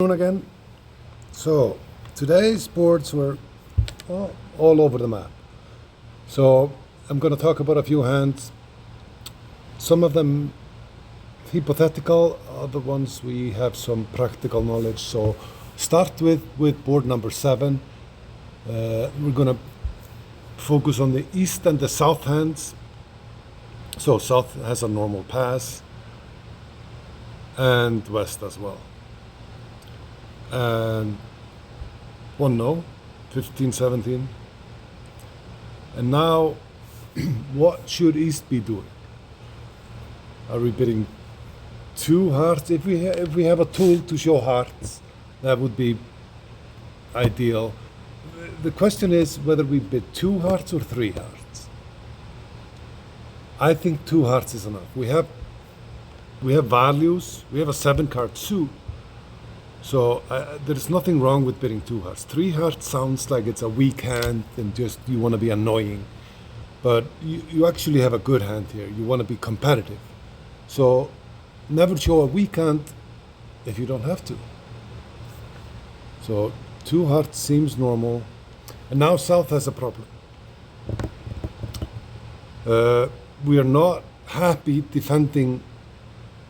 Again. So today's boards were all over the map. So I'm going to talk about a few hands. Some of them hypothetical, other ones we have some practical knowledge. So start with board number 7. We're going to focus on the east and the south hands. So south has a normal pass and west as well. And 1-0, 15, 17. And now, what should East be doing? Are we bidding 2 hearts? If we have a tool to show hearts, that would be ideal. The question is whether we bid 2 hearts or 3 hearts. I think 2 hearts is enough. We have values. We have a 7-card suit. So there's nothing wrong with bidding 2 hearts. 3 hearts sounds like it's a weak hand and just you want to be annoying. But you actually have a good hand here. You want to be competitive. So never show a weak hand if you don't have to. So 2 hearts seems normal. And now South has a problem. We are not happy defending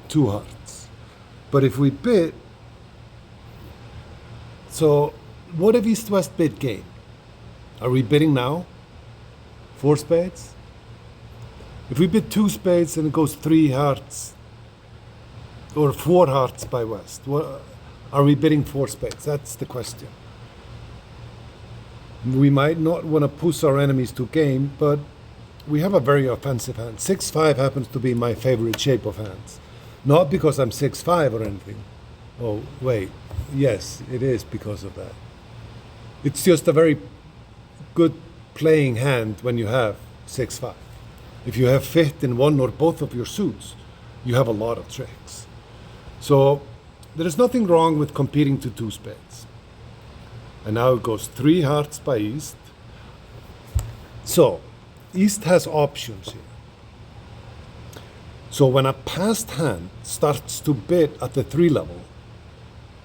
2 hearts. But if we bid, so what if East-West bid game? Are we bidding now? 4 spades? If we bid 2 spades and it goes 3 hearts, or 4 hearts by West, are we bidding 4 spades? That's the question. We might not want to push our enemies to game, but we have a very offensive hand. 6-5 happens to be my favorite shape of hands. Not because I'm 6-5 or anything. Oh, wait. Yes, it is because of that. It's just a very good playing hand when you have 6-5. If you have fit in one or both of your suits, you have a lot of tricks. So there is nothing wrong with competing to 2 spades. And now it goes 3 hearts by East. So East has options here. So when a passed hand starts to bid at the 3 level,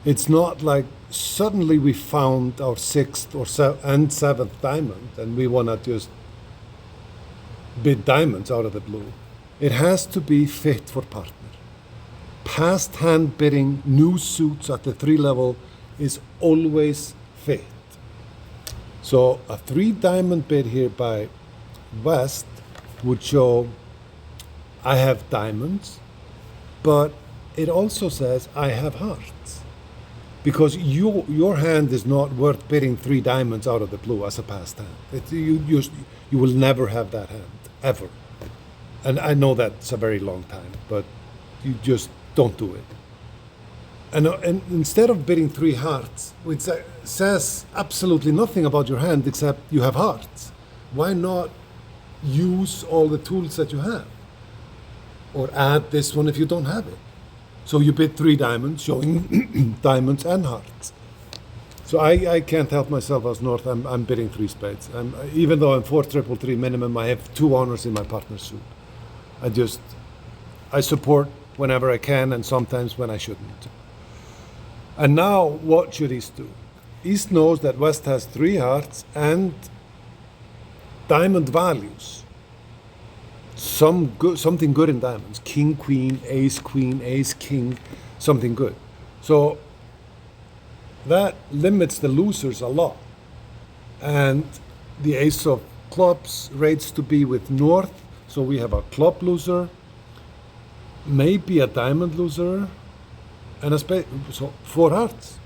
it's not like suddenly we found our 6th and 7th diamond and we want to just bid diamonds out of the blue. It has to be fit for partner. Past hand bidding new suits at the 3 level is always fit. So a 3 diamond bid here by West would show I have diamonds, but it also says I have hearts. Because your hand is not worth bidding 3 diamonds out of the blue as a passed hand. You will never have that hand, ever. And I know that's a very long time, but you just don't do it. And instead of bidding 3 hearts, which says absolutely nothing about your hand except you have hearts, why not use all the tools that you have? Or add this one if you don't have it. So you bid 3 diamonds, showing diamonds and hearts. So I can't help myself as North. I'm bidding 3 spades. Even though I'm 4-3-3 minimum, I have 2 honors in my partner's suit. I support whenever I can and sometimes when I shouldn't. And now what should East do? East knows that West has 3 hearts and diamond values. Something good in diamonds. King, queen, ace, king, something good. So that limits the losers a lot. And the ace of clubs rates to be with North. So we have a club loser, maybe a diamond loser, and a spade. So 4 hearts.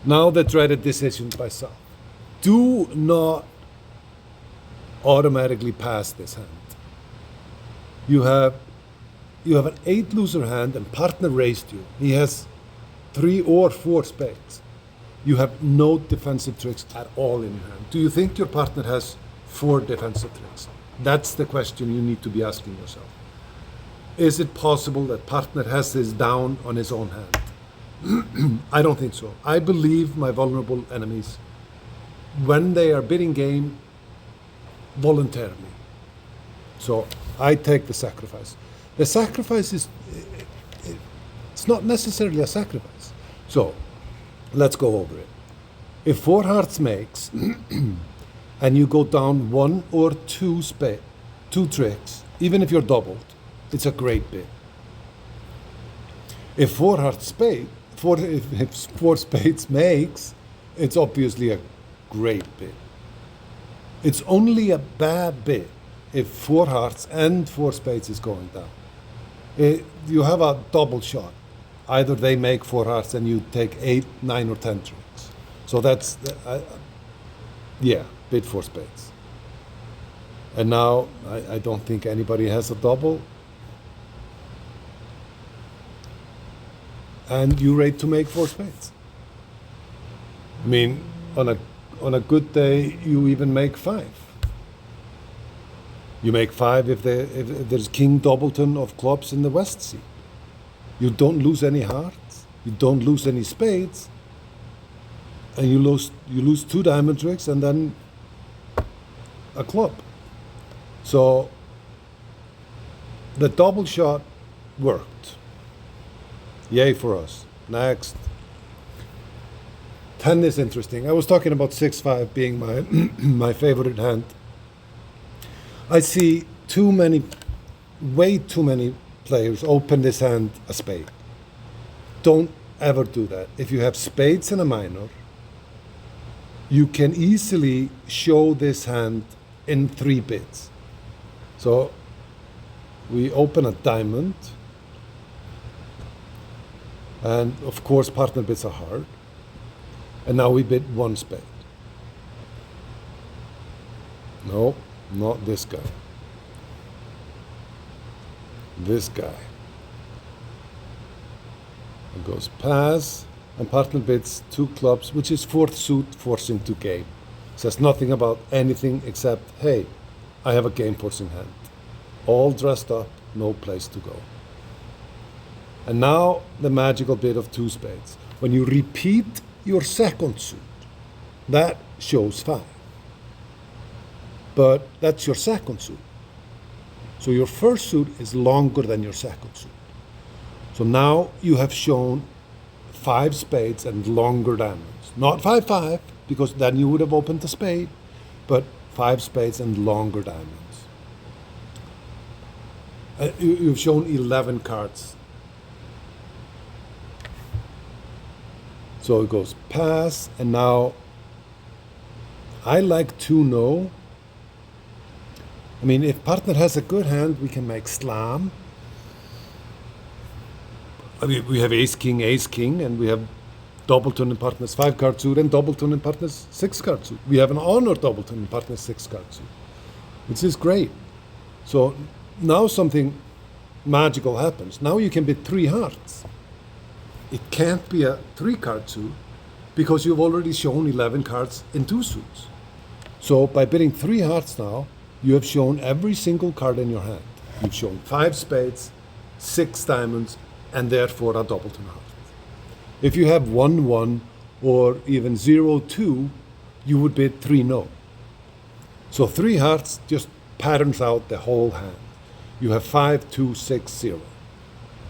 Now the dreaded decision by South. Do not automatically pass this hand. You have an 8 loser hand and partner raised you. He has 3 or 4 spades. You have no defensive tricks at all in your hand. Do you think your partner has 4 defensive tricks? That's the question you need to be asking yourself. Is it possible that partner has this down on his own hand? I don't think so. I believe my vulnerable enemies, when they are bidding game, voluntarily. So I take the sacrifice. The sacrifice is It's not necessarily a sacrifice. So let's go over it. If four hearts makes, and you go down one or two tricks, even if you're doubled, it's a great bid. If if four spades makes, it's obviously a great bid. It's only a bad bid if four hearts and four spades is going down. You have a double shot. Either they make four hearts and you take 8, 9, or 10 tricks. So that's, bid four spades. And now I don't think anybody has a double. And you rate to make four spades. I mean, on a good day, you even make 5. You make 5 if there's King Doubleton of clubs in the West Sea. You don't lose any hearts. You don't lose any spades. And you lose 2 diamond tricks and then a club. So the double shot worked. Yay for us. Next. 10 is interesting. I was talking about 6-5 being my my favorite hand. I see way too many players open this hand a spade. Don't ever do that. If you have spades and a minor, you can easily show this hand in 3 bids. So we open a diamond, and of course partner bids are hard, and now we bid 1 spade. No, not this guy. This guy. It goes pass, and partner bids 2 clubs, which is 4th suit forcing to game. Says nothing about anything except, hey, I have a game forcing hand. All dressed up, no place to go. And now the magical bid of 2 spades. When you repeat your second suit, that shows 5. But that's your second suit. So your first suit is longer than your second suit. So now you have shown 5 spades and longer diamonds. Not 5-5, because then you would have opened the spade, but 5 spades and longer diamonds. You've shown 11 cards. So it goes pass, and now I like to know. I mean, if partner has a good hand, we can make slam. I mean, we have ace, king, and we have doubleton in partner's 5-card suit and doubleton in partner's 6-card suit. We have an honor doubleton in partner's 6-card suit, which is great. So now something magical happens. Now you can bid 3 hearts. It can't be a 3-card suit because you've already shown 11 cards in 2 suits. So by bidding 3 hearts now, you have shown every single card in your hand. You've shown 5 spades, 6 diamonds, and therefore a doubleton heart. If you have 1-1 or even 0-2, you would bid 3 no. So 3 hearts just patterns out the whole hand. You have 5-2-6-0.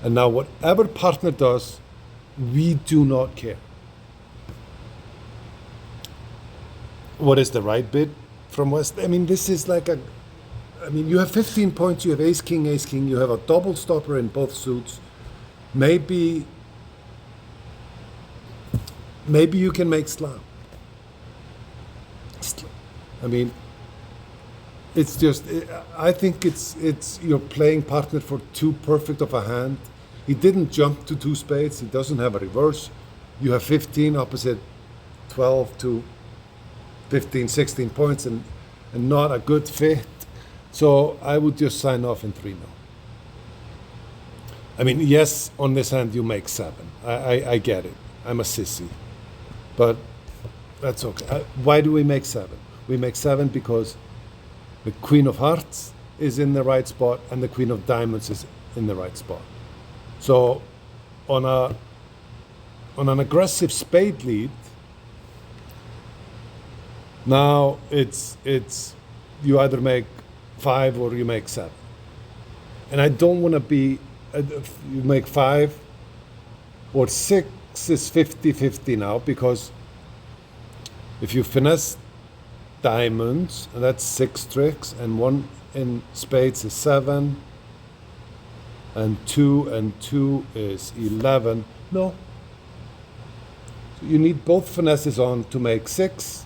And now whatever partner does, we do not care. What is the right bid from West? I mean, this is like you have 15 points, you have ace, king, you have a double stopper in both suits. Maybe you can make slam. I mean, it's just, I think it's your playing partner for too perfect of a hand. He didn't jump to 2 spades. He doesn't have a reverse. You have 15 opposite 12 to 15, 16 points and not a good fit. So I would just sign off in 3 no. I mean, yes, on this hand you make 7. I get it. I'm a sissy. But that's okay. Why do we make 7? We make 7 because the Queen of Hearts is in the right spot and the Queen of Diamonds is in the right spot. So on an aggressive spade lead, now it's you either make 5 or you make 7. And I don't want to be, you make 5 Or 6 is 50-50 now, because if you finesse diamonds, and that's 6 tricks, and 1 in spades is 7, and 2 is 11. No. So you need both finesses on to make 6,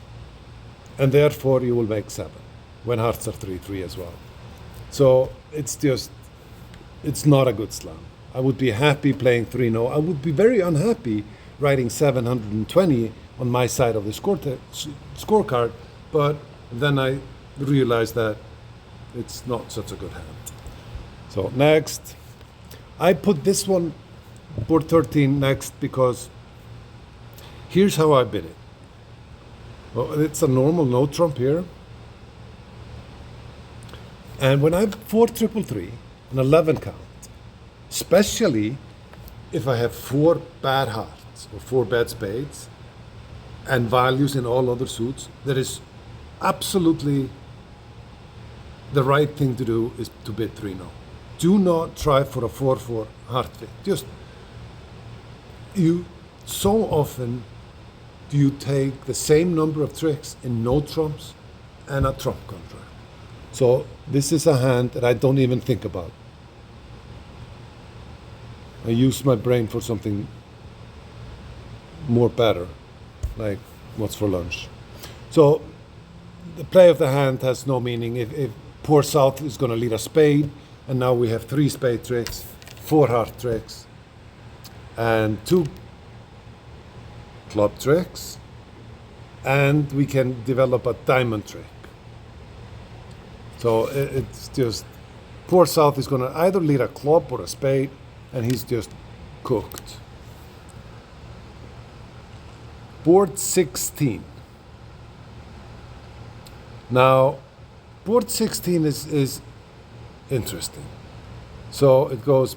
and therefore you will make 7, when hearts are 3-3 as well. So it's not a good slam. I would be happy playing 3-0. I would be very unhappy writing 720 on my side of the scorecard, but then I realized that it's not such a good hand. So next, I put this one, board 13, next, because here's how I bid it. Well, it's a normal no trump here. And when I have 4 3-3, an 11 count, especially if I have 4 bad hearts or 4 bad spades and values in all other suits, that is absolutely the right thing to do is to bid 3-0. Do not try for a 4-4 heart fit. Just, so often do you take the same number of tricks in no trumps and a trump contract. So this is a hand that I don't even think about. I use my brain for something more better, like what's for lunch. So the play of the hand has no meaning. If poor South is going to lead a spade, and now we have 3 spade tricks, 4 heart tricks, and 2 club tricks, and we can develop a diamond trick. So it's just, poor South is going to either lead a club or a spade, and he's just cooked. Board 16. Now, board 16 is interesting. So it goes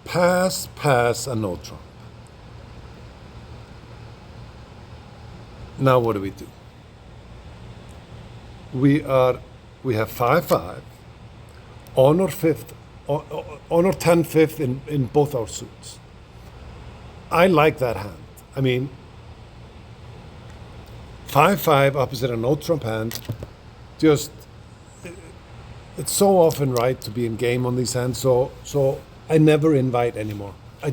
pass, pass, and no trump. Now what do? We have 5-5, honor 5th, honor 10-5th in both our suits. I like that hand. I mean, 5-5 opposite a no trump hand, just, it's so often right to be in game on these hands, so I never invite anymore. I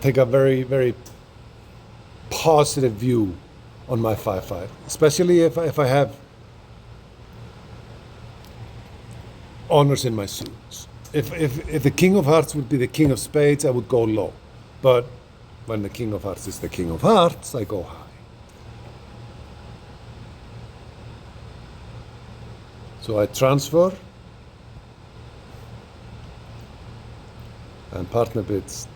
take a very, very positive view on my 5-5, especially if I have honors in my suits. If the king of hearts would be the king of spades, I would go low. But when the king of hearts is the king of hearts, I go high. So I transfer, and partner bids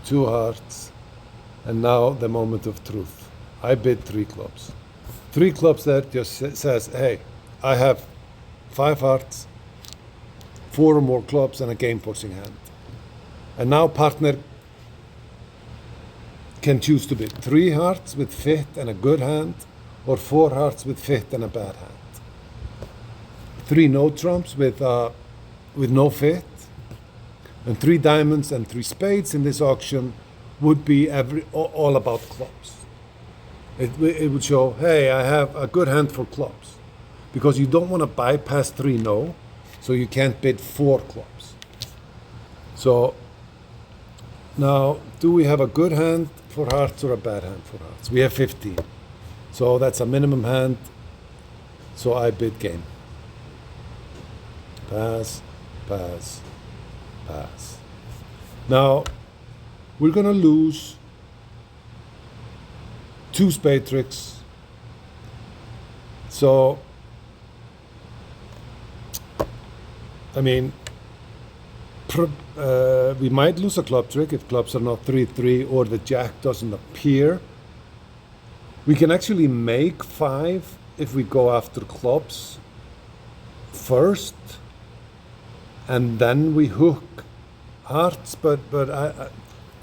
2 hearts, and now the moment of truth. I bid 3 clubs. 3 clubs that just says, hey, I have 5 hearts, 4 or more clubs, and a game forcing hand. And now partner can choose to bid 3 hearts with fit and a good hand, or 4 hearts with fit and a bad hand. 3 no trumps with no fit, and 3 diamonds and 3 spades in this auction would be all about clubs. It would show, hey, I have a good hand for clubs, because you don't want to bypass 3 no, so you can't bid 4 clubs. So now, do we have a good hand for hearts or a bad hand for hearts? We have 15. So that's a minimum hand. So I bid game. Pass, pass, pass. Now, we're going to lose 2 spade tricks. So, I mean, we might lose a club trick if clubs are not 3-3 or the jack doesn't appear. We can actually make 5 if we go after clubs first, and then we hook hearts, but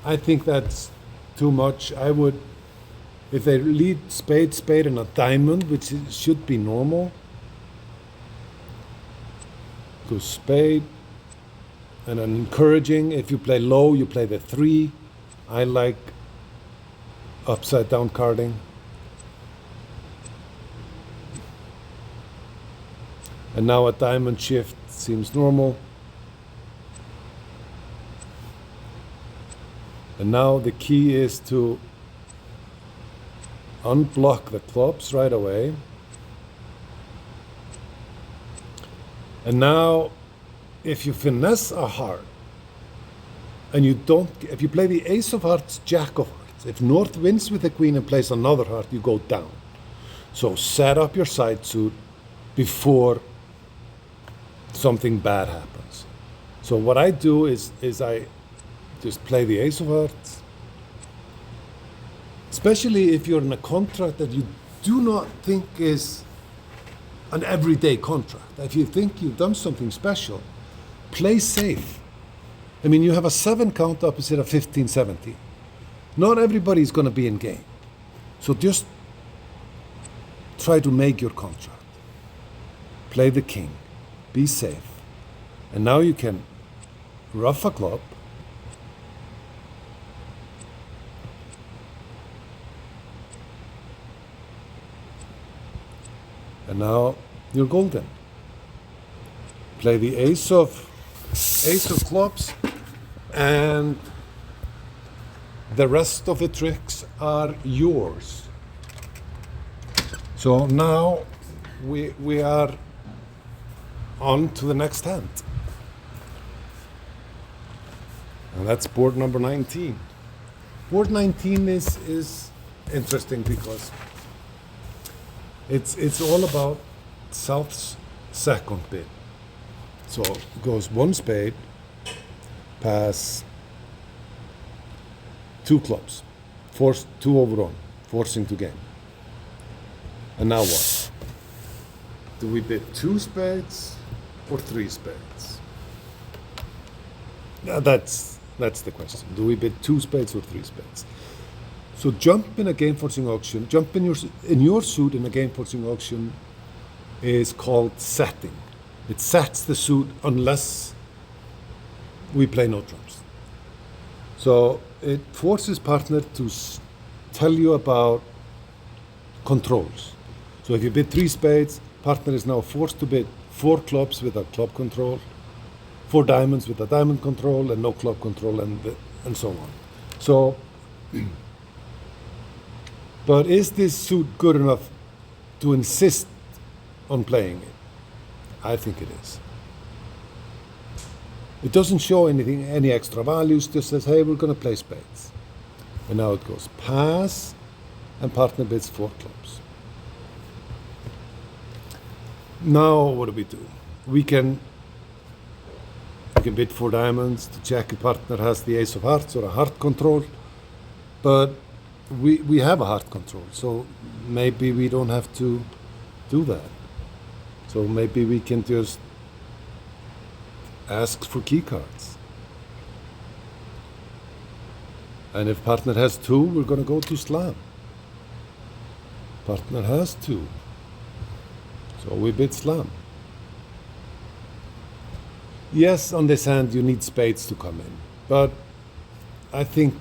I think that's too much. I would, if they lead spade, spade, and a diamond, which should be normal, go spade, and an encouraging. If you play low, you play the 3. I like upside down carding. And now a diamond shift seems normal. And now the key is to unblock the clubs right away. And now, if you finesse a heart, and if you play the ace of hearts, jack of hearts, if North wins with the queen and plays another heart, you go down. So set up your side suit before something bad happens. So what I do is I just play the ace of hearts, especially if you're in a contract that you do not think is an everyday contract. If you think you've done something special, play safe. I mean, you have a 7 count opposite a 15-17. Not everybody's going to be in game. So just try to make your contract. Play the king. Be safe. And now you can rough a club. And now you're golden. Play the ace of clubs, and the rest of the tricks are yours. So now we are on to the next hand. And that's board number 19. Board 19 is interesting because it's all about South's second bid. So it goes 1 spade, pass 2 clubs, force 2 over on, forcing to game. And now what? Do we bid 2 spades or 3 spades? That's the question. Do we bid 2 spades or 3 spades? So jump in a game forcing auction, jump in your suit in a game forcing auction is called setting. It sets the suit unless we play no trumps. So it forces partner to tell you about controls. So if you bid 3 spades, partner is now forced to bid 4 clubs with a club control, 4 diamonds with a diamond control, and no club control, and so on. So, but is this suit good enough to insist on playing it? I think it is. It doesn't show any extra values, just says, hey, we're going to play spades. And now it goes pass, and partner bids 4 clubs. Now what do? We can bid 4 diamonds to check if partner has the ace of hearts or a heart control, but we have a heart control, so maybe we don't have to do that. So maybe we can just ask for key cards. And if partner has 2, we're going to go to slam. Partner has 2. So we bid slam. Yes, on this hand you need spades to come in, but I think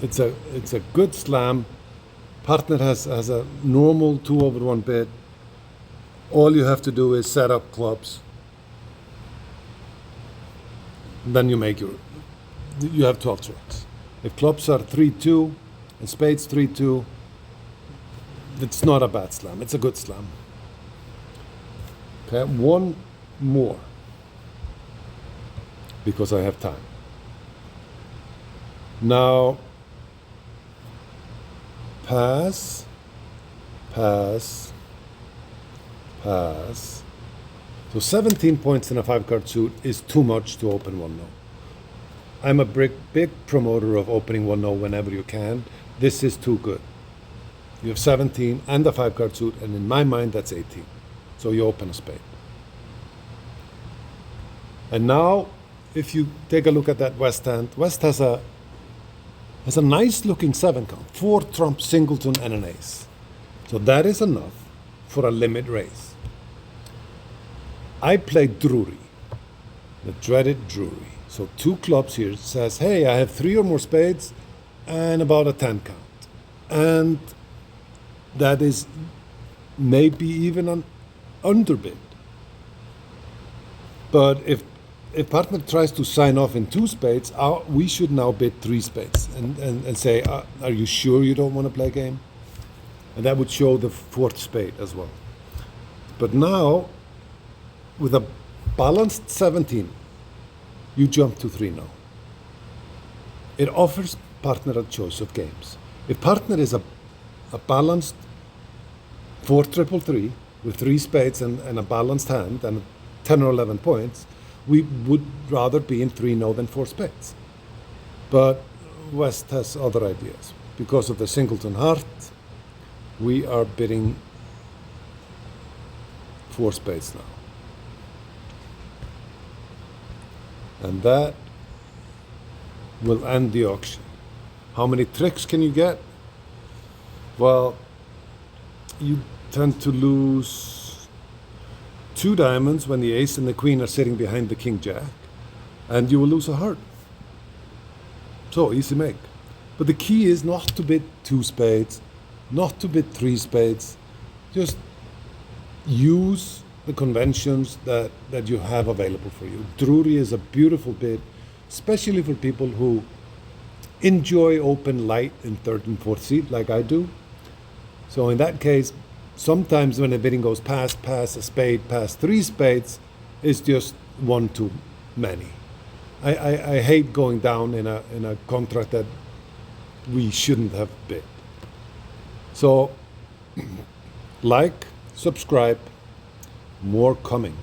it's a good slam. Partner has a normal 2 over 1 bid. All you have to do is set up clubs. Then you have 12 tricks. If clubs are 3-2 and spades 3-2, it's not a bad slam, it's a good slam. Okay, 1 more, because I have time. Now, pass, pass, pass. So 17 points in a 5-card suit is too much to open 1-0. I'm a big promoter of opening 1-0 whenever you can. This is too good. You have 17 and a 5-card suit, and in my mind that's 18. So you open a spade. And now, if you take a look at that West hand, West has a nice looking 7 count, 4 trump, singleton, and an ace. So that is enough for a limit raise. I played Drury. The dreaded Drury. So 2 clubs here says, hey, I have 3 or more spades and about a 10 count. And that is maybe even an underbid. But if partner tries to sign off in 2 spades, we should now bid 3 spades and say, are you sure you don't want to play a game? And that would show the 4th spade as well. But now, with a balanced 17, you jump to 3 now. It offers partner a choice of games. If partner is a balanced 4 triple 3 with 3 spades and a balanced hand and 10 or 11 points, we would rather be in 3 no than 4 spades. But West has other ideas. Because of the singleton heart, we are bidding 4 spades now. And that will end the auction. How many tricks can you get? Well, you tend to lose 2 diamonds when the ace and the queen are sitting behind the king jack, and you will lose a heart. So easy make. But the key is not to bid 2 spades, not to bid 3 spades. Just use the conventions that you have available for you. Drury is a beautiful bid, especially for people who enjoy open light in 3rd and 4th seat like I do. So in that case, sometimes when the bidding goes pass a spade, pass 3 spades, it's just one too many. I hate going down in a contract that we shouldn't have bid. So like, subscribe, more coming.